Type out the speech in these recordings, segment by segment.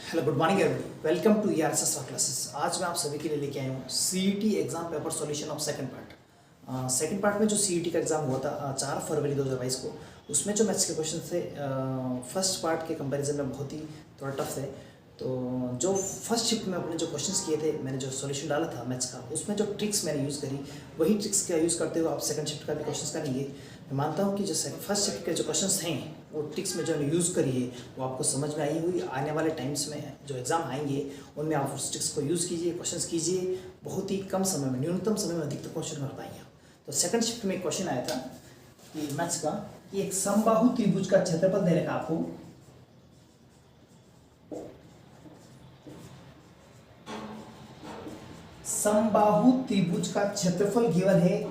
Hello good morning everybody, welcome to ERSS classes. आज मैं आप सभी के लिए लेके आया हूँ CET exam paper solution of second part. Second part में जो CET का एग्ज़ाम हुआ था 4 फरवरी 2022 को, उसमें जो मैथ्स के क्वेश्चन थे फर्स्ट पार्ट के कंपैरिजन में बहुत ही थोड़ा टफ थे। तो जो फर्स्ट शिफ्ट में अपने जो क्वेश्चंस किए थे, मैंने जो सॉल्यूशन डाला था मैथ्स का, उसमें जो ट्रिक्स मैंने यूज़ करी, वही ट्रिक्स का यूज़ करते हुए आप सेकंड शिफ्ट का भी क्वेश्चंस करेंगे। मैं मानता हूँ कि जो फर्स्ट शिफ्ट के जो क्वेश्चंस हैं, वो ट्रिक्स में जो यूज़ करी है वो आपको समझ में आई हुई। आने वाले टाइम्स में जो एग्ज़ाम आएंगे उनमें आप उस ट्रिक्स को यूज़ कीजिए, क्वेश्चंस कीजिए, बहुत ही कम समय में, न्यूनतम समय में अधिकतम क्वेश्चन कर पाएंगे। तो सेकंड शिफ्ट में एक क्वेश्चन आया था कि मैथ्स का, कि एक समबाहु त्रिभुज का क्षेत्रफल दे रखा आपको। समबाहु त्रिभुज का क्षेत्रफल गिवन है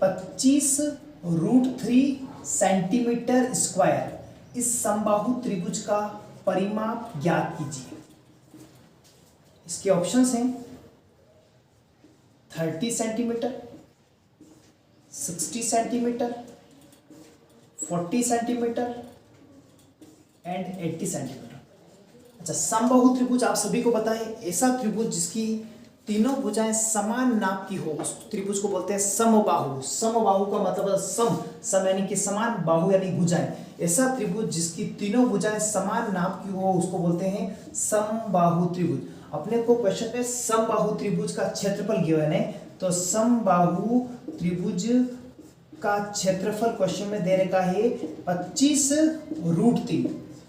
25√3 सेंटीमीटर स्क्वायर। इस समबाहु त्रिभुज का परिमाप ज्ञात कीजिए। इसके ऑप्शंस हैं 30 centimetre, 60 centimetre, 40 centimetre and 80 centimetre. अच्छा, समबाहु त्रिभुज आप सभी को पता है, ऐसा त्रिभुज जिसकी तीनों भुजाएं समान नाप की हो, उस त्रिभुज को बोलते हैं समबाहु। समबाहु का मतलब सम यानी कि समान, बाहु यानी भुजाएं। ऐसा त्रिभुज जिसकी तीनों भुजाएं समान नाप की हो, उसको बोलते हैं समबाहु त्रिभुज। अपने को क्वेश्चन पे समबाहु त्रिभुज का क्षेत्रफल गिवन है, तो समबाहु त्रिभुज का क्षेत्रफल क्वेश्चन में दे रखा है 25√3।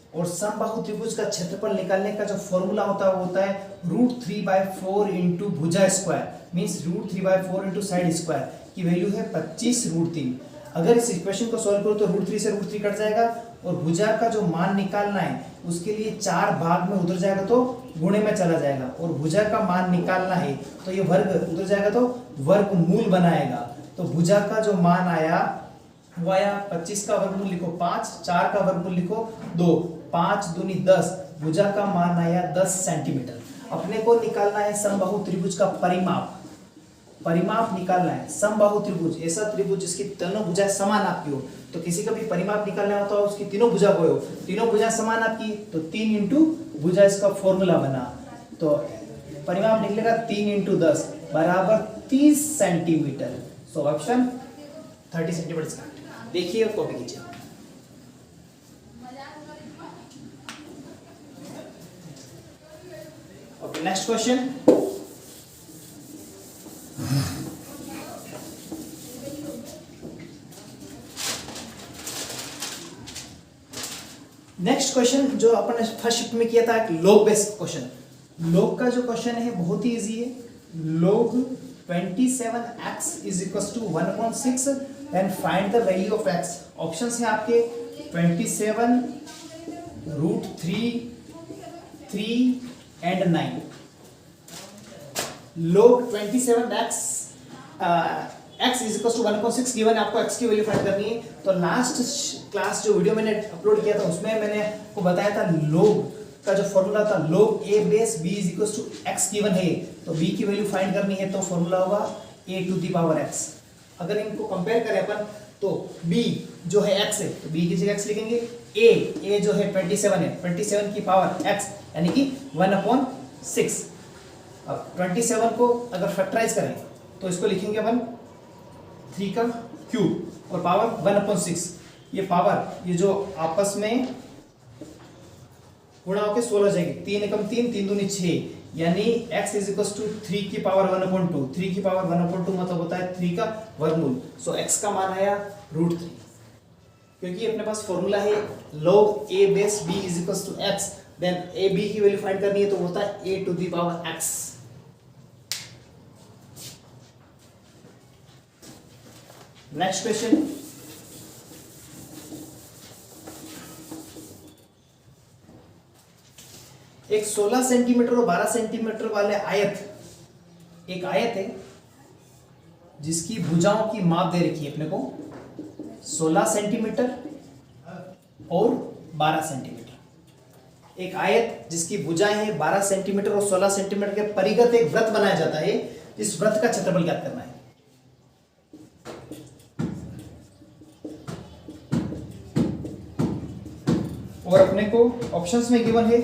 और समबाहु त्रिभुज का क्षेत्रफल निकालने का जो फॉर्मूला होता है वो होता है √3/4 इंटू भुजा square, means √3/4 into side square की वैल्यू है 25√3। अगर इस इक्वेशन को सॉल्व करो तो √3 से √3 कट जाएगा, और भुजा का जो मान निकालना है उसके लिए 4 भाग में उधर जाएगा तो गुणे में चला जाएगा, और भुजा का मान निकालना है तो ये वर्ग उधर जाएगा तो वर्गमूल बनाएगा। तो भुजा का जो मान आया वो आया 25 का वर्गमूल लिखो 5, 4 का वर्गमूल लिखो 2, 5 दूनी 10, भुजा का मान आया 10 सेंटीमीटर। अपने को निकालना है समबाहु त्रिभुज का परिमाप निकालना है। समबाहु त्रिभुज ऐसा त्रिभुज जिसकी तीनों भुजाएं समान नाप की हो। तो किसी का भी परिमाप निकालना होता है उसकी तीनों भुजा को हो, तीनों भुजाएं समान नाप की, तो 3 इंटू भुजा इसका फॉर्मूला बना। तो परिमाप निकलेगा 3 इंटू 10 बराबर 30 सेंटीमीटर। So option 30 centimetre. देखिए और कॉपी कीजिए। Okay, next question. Next question जो अपन ने फर्स्ट शिफ्ट में किया था, एक लॉग बेस्ड क्वेश्चन। लॉग का जो क्वेश्चन है बहुत ही इजी है। Log 27x is equal to 1/6 and find the value of x। Options हैं आपके 27, √3, 3 and 9। log 27x x is equal to 1/6 given है, आपको x की वैल्यू फाइंड करनी है। तो लास्ट क्लास जो वीडियो मैंने अपलोड किया था उसमें मैंने आपको बताया था log का जो फॉर्मूला था, log a base b is equal to x given है, तो b की वैल्यू फाइंड करनी है तो फॉर्मूला होगा a to the power x। अगर इनको कंपेयर करें अपन तो b जो है x है तो b की जगह x लिखेंगे, a जो है 27 है, 27 की पावर x यानी कि 1/6। अब 27 को अगर फैक्टराइज करें तो इसको लिखेंगे अपन 3 का क्यूब और पावर 1/6। ये पावर ये जो आपस में गुणा होकर 16 हो जाएगी, 3 एकम 3, 3 दूनी 6, यानी x इज इक्वल टू 3 की पावर 1/2। 3 की पावर 1/2 मतलब होता है 3 का वर्गमूल। सो x का मान आया √3, क्योंकि अपने पास फॉर्मूला है log a base b is equal to x, then a b की वैल्यू फाइंड करनी है तो होता है a to the power x। Next question. एक 16 सेंटीमीटर और 12 सेंटीमीटर वाले एक आयत है जिसकी भुजाओं की माप दे रखी है अपने को 16 सेंटीमीटर और 12 सेंटीमीटर। एक आयत जिसकी भुजाएं हैं 12 सेंटीमीटर और 16 सेंटीमीटर के परिगत एक वृत्त बनाया जाता है। इस वृत्त का क्षेत्रफल ज्ञात करना है। और अपने को ऑप्शंस में गिवन है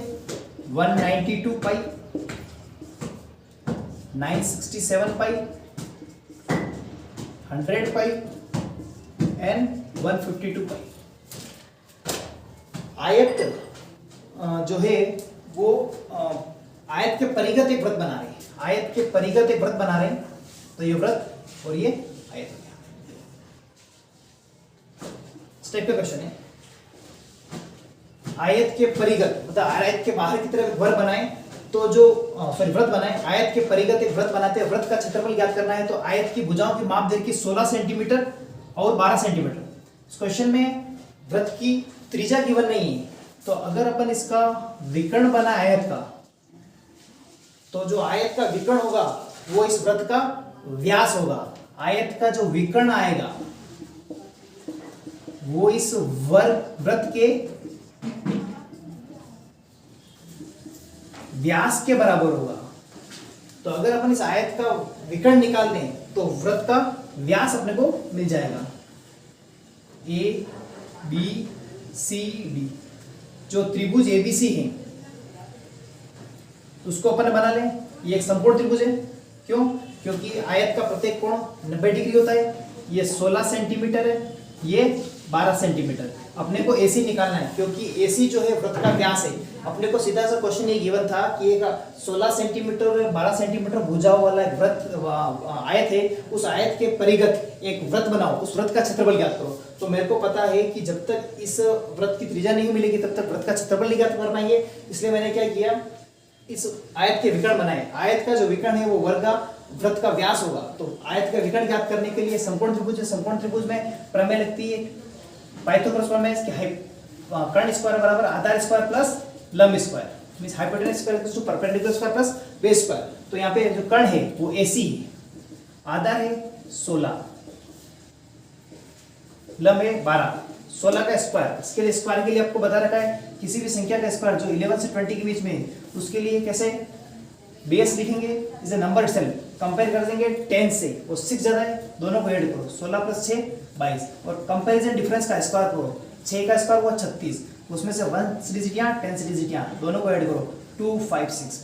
192 पाई, 967 पाई, 100 पाई एंड 152 पाई। आयत जो है वो आयत के परिगत एक व्रत बना रहे हैं, आयत के परिगत एक व्रत बना रहे हैं, तो ये व्रत और ये आयत हो गया। स्टेप का क्वेश्चन है, आयत के परिगत मतलब आयत के बाहर की तरफ व्रत बनाए तो जो व्रत बनाए, आयत के परिगत एक व्रत बनाते हैं, व्रत का क्षेत्रफल ज्ञात करना है, तो आयत की भुजाओं की माप दे रखी 16 सेंटीमीटर और 12 सेंटीमीटर। इस क्वेश्चन में व्रत की त्रिज्या गिवन नहीं है, तो अगर अपन इसका विकर्ण बना आयत का, तो जो आयत का विकर्ण होगा वो इस व्रत का व्यास होगा। आयत का जो विकर्ण आएगा वो इस व्रत के व्यास के बराबर होगा। तो अगर अपन इस आयत का विकर्ण निकाल लें तो व्रत का व्यास अपने को मिल जाएगा, ए बी सी डी। जो त्रिभुज एबीसी है उसको अपन बना लें, ये एक समकोण त्रिभुज है। क्यों? क्योंकि आयत का प्रत्येक कोण 90 डिग्री होता है। ये 16 सेंटीमीटर है, ये 12 सेंटीमीटर। अपने को एसी निकालना है, क्योंकि एसी जो है व्रत का व्यास है। अपने को सीधा सा क्वेश्चन ये गिवन था कि एक 16 सेंटीमीटर और 12 सेंटीमीटर भुजाओं वाला एक व्रत आयत है, उस आयत के परिगत एक व्रत बनाओ, उस व्रत का क्षेत्रफल ज्ञात करो। तो मेरे को पता है कि जब तक इस व्रत की त्रिज्या नहीं मिलेगी तब तक व्रत का क्षेत्रफल नहीं ज्ञात करना है, इसलिए मैंने क्या किया, इस आयत के विकर्ण बनाए। आयत का जो विकर्ण है वो वर्ग का व्रत का व्यास होगा। तो आयत का विकर्ण ज्ञात करने के लिए समकोण त्रिभुज है, समकोण त्रिभुज में प्रमेय लगती है पाइथागोरस प्रमेय, इसके कर्ण स्क्वायर बराबर आधार स्क्वायर प्लस लंब square, means hypotenuse square equals to perpendicular square plus base square. तो यहाँ पे जो कर्ण है वो एसी है, आधार है 16, लंब है 12, 16 का स्क्वायर। इसके लिए स्क्वायर के लिए आपको बता रखा है किसी भी संख्या का स्क्वायर जो 11 से 20 के बीच में है, उसके लिए कैसे बेस लिखेंगे, is a number itself. Compare कर देंगे 10 से, वो 6 ज्यादा है, दोनों को ऐड करो, 16 प्लस 6 22, और कंपैरिजन डिफरेंस का स्क्वायर करो, 6 का स्क्वायर हुआ 36, उसमें से 1 डिजिट यहाँ 10 डिजिट यहाँ, दोनों को ऐड करो 256।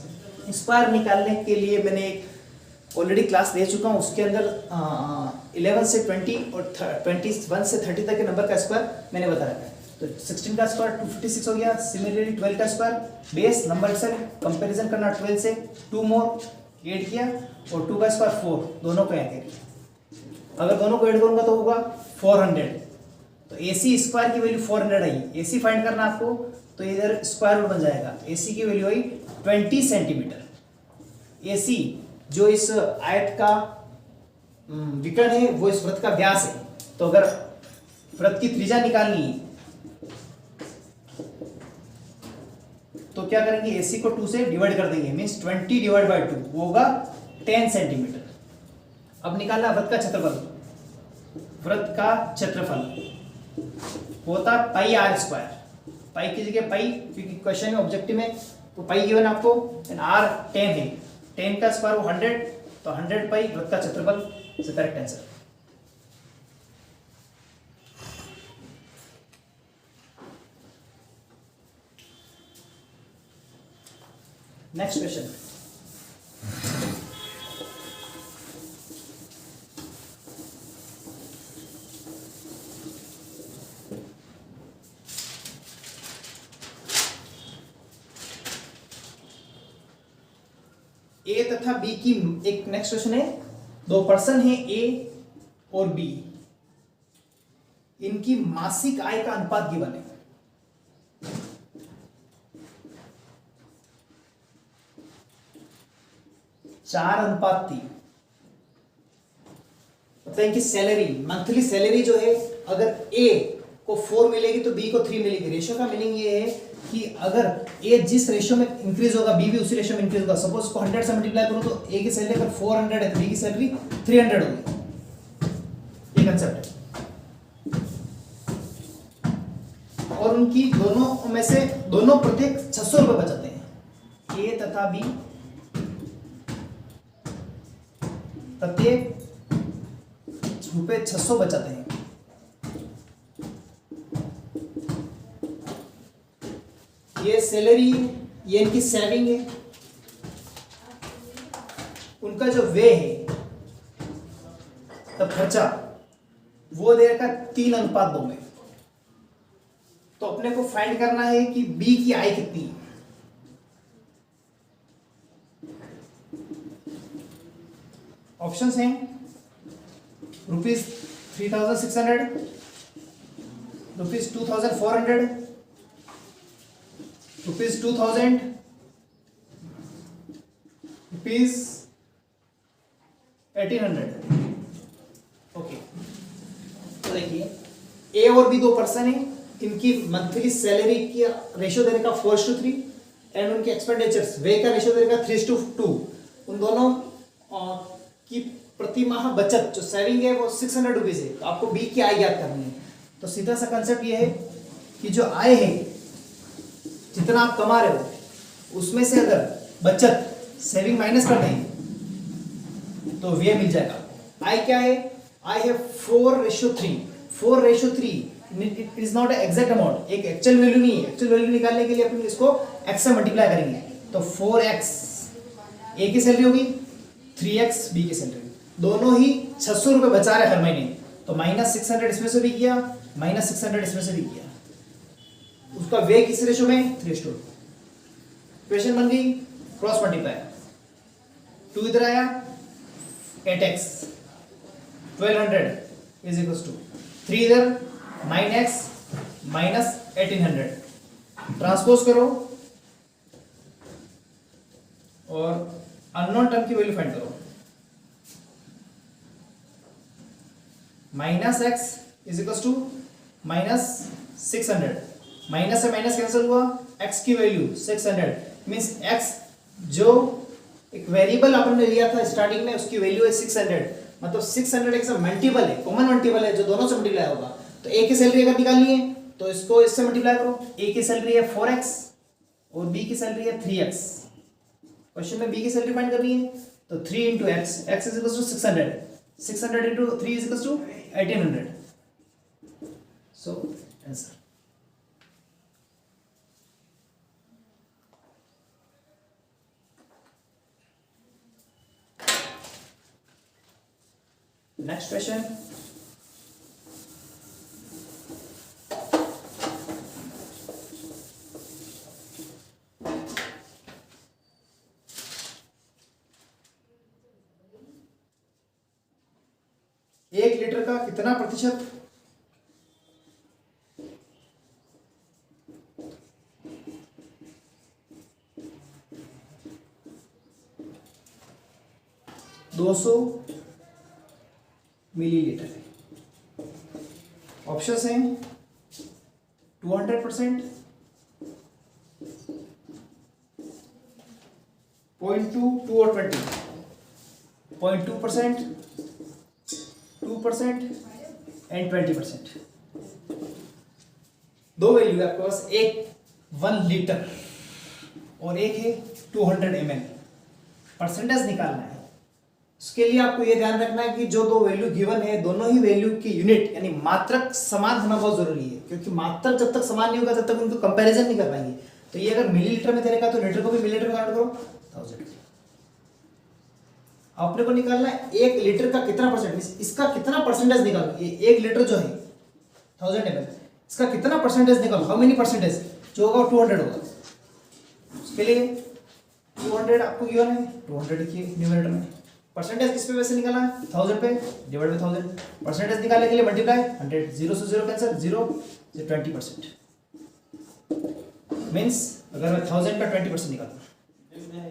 स्क्वायर निकालने के लिए मैंने एक ऑलरेडी क्लास ले चुका हूँ, उसके अंदर 11 से 20 और 21 से 30 तक के नंबर का स्क्वायर मैंने बता रखा है। तो 16 का स्क्वायर 256 हो गया। सिमिलरली 12 का स्क्वायर बेस नंबर से कंपैरिजन करना, 12 से 2 मोर ऐड किया, और 2 का स्क्वायर 4, दोनों को ऐड किया। अगर दोनों को ऐड करूंगा तो होगा 400। तो AC स्क्वायर की वैल्यू 400 आई, AC फाइंड करना आपको, तो इधर स्क्वायर रूट बन जाएगा। AC की वैल्यू आई 20 सेंटीमीटर। AC जो इस आयत का विकर्ण है वो इस व्रत का व्यास है। तो अगर व्रत की त्रिज्या निकालनी है तो क्या करेंगे, AC को 2 से डिवाइड कर देंगे, मींस 20 डिवाइड बाय 2, वो होगा 10 सेंटीमीटर। अब निकालना व्रत का क्षेत्रफल। व्रत का क्षेत्रफल होता पाई आर स्क्वायर, पाई की जगह पाई, क्योंकि क्वेश्चन में ऑब्जेक्टिव में तो पाई गिवन आपको, एंड आर 10 है, 10 का स्क्वायर वो 100, तो 100 पाई व्रत का क्षेत्रफल से करेक्ट आंसर। नेक्स्ट क्वेश्चन, ए तथा बी की एक नेक्स्ट क्वेश्चन है। 2 पर्सन है ए और बी, इनकी मासिक आय का अनुपात गिवन है। चार अनुपात 3, मतलब इनकी सैलरी, मंथली सैलरी जो है, अगर ए को 4 मिलेगी तो बी को 3 मिलेगी। रेशियो का मीनिंग ये है कि अगर ए जिस रेशियो में इंक्रीज होगा बी भी उसी रेशियो में इंक्रीज होगा। सपोज को 100 से मल्टीप्लाई करो तो ए की सैलरी अगर 400 है तो बी की सैलरी 300 होगी। ये कंसेप्ट है। और उनकी दोनों में से दोनों प्रत्येक 600 रुपए बचाते हैं। ए तथा बी प्रत्येक रुपए 600 बचाते हैं। ये सैलरी ये इनकी सेविंग है, उनका जो वे है तब खर्चा वो दे रखा 3:2 में। तो अपने को फाइंड करना है कि बी की आय कितनी है। ऑप्शंस हैं ₹3,600, ₹2,400, ₹2,000, ₹1,800। ओके, तो देखिए ए और बी दो पर्सन है, इनकी मंथली सैलरी की रेशियो दे रखा 4:3 एंड उनके एक्सपेंडिचर्स वे का रेशियो दे रखा 3:2। उन दोनों की प्रति माह बचत जो सेविंग है वो 600 रुपीज है। तो आपको बी की आय ज्ञात करनी है। तो सीधा सा कंसेप्ट ये है कि जो आय है, जितना आप कमा रहे हो उसमें से अगर बचत सेविंग माइनस कर देंगे तो वे मिल जाएगा। आय क्या है? आय है 4:3। 4:3 it is not exact amount, एक एक्चुअल वैल्यू नहीं है। एक्चुअल वैल्यू निकालने के लिए अपन इसको x से मल्टीप्लाई करेंगे। तो 4x ए की सैलरी होगी, 3x बी की सैलरी, दोनों ही 600 रुपए बचा रहे हर महीने। तो -600 इसमें से भी किया, -600 इसमें से भी किया। उसका वे किस रेशो में? 3:2। इक्वेशन बन गई, क्रॉस मल्टीप्लाई, 2 इधर आया, 8x 1200 इज इक्वल्स टू 3 इधर 9x माइनस 1800। ट्रांसपोज करो और अननोन टर्म की वैल्यू फाइंड करो। -x is equals to -600। Minus से माइनस कैंसिल हुआ, x की वैल्यू 600 मींस x जो एक वेरिएबल अपन ने लिया था स्टार्टिंग में उसकी वैल्यू है 600। मतलब 600 एक मल्टीपल है, कॉमन मल्टीपल है जो दोनों से मल्टीप्लाई होगा। तो ए की सैलरी अगर निकालनी है तो इसको इससे मल्टीप्लाई करो। ए की सैलरी है 4x और बी की सैलरी है 3x। क्वेश्चन में बी की सैलरी फाइंड करनी है तो 3 × x, x is equal to 600, 600 × 3 is equal to 1800। So answer. Next question, एक लीटर का कितना प्रतिशत (200 मिलीलीटर है? ऑप्शंस हैं 200%, 0.2, 2 और 20, 0.2%, 2% एंड 20%। दो वैल्यू है आपके पास, एक 1 लीटर और एक है 200 ml। परसेंटेज निकालना है। उसके लिए आपको यह ध्यान रखना है कि जो दो वैल्यू गिवन है दोनों ही वैल्यू की यूनिट यानी मात्रक समान होना बहुत जरूरी है, क्योंकि मात्रक जब तक समान नहीं होगा तब तक उनको कंपैरिजन नहीं कर पाएंगे। तो ये अगर मिलीलीटर में देगा तो लीटर को भी मिलीलीटर में कन्वर्ट करो 1000। आपने को निकालना है 1 लीटर का कितना परसेंट, इसका कितना परसेंटेज निकालो। ये 1 लीटर जो है 1000 ml, इसका कितना परसेंटेज निकालो, हाउ मेनी परसेंटेज, जो होगा 200 होगा। उसके लिए 200 आपको गिवन है, 200 लिखिए न्यूमरेटर में। परसेंटेज किस पे वैसे निकालना है? 1000 पे डिवाइड बाय 1000। परसेंटेज निकालने के लिए मल्टीप्लाई 100, 0 से 0 कैंसिल, 0 से 20%। मींस अगर मैं 1000 का 20% निकालूं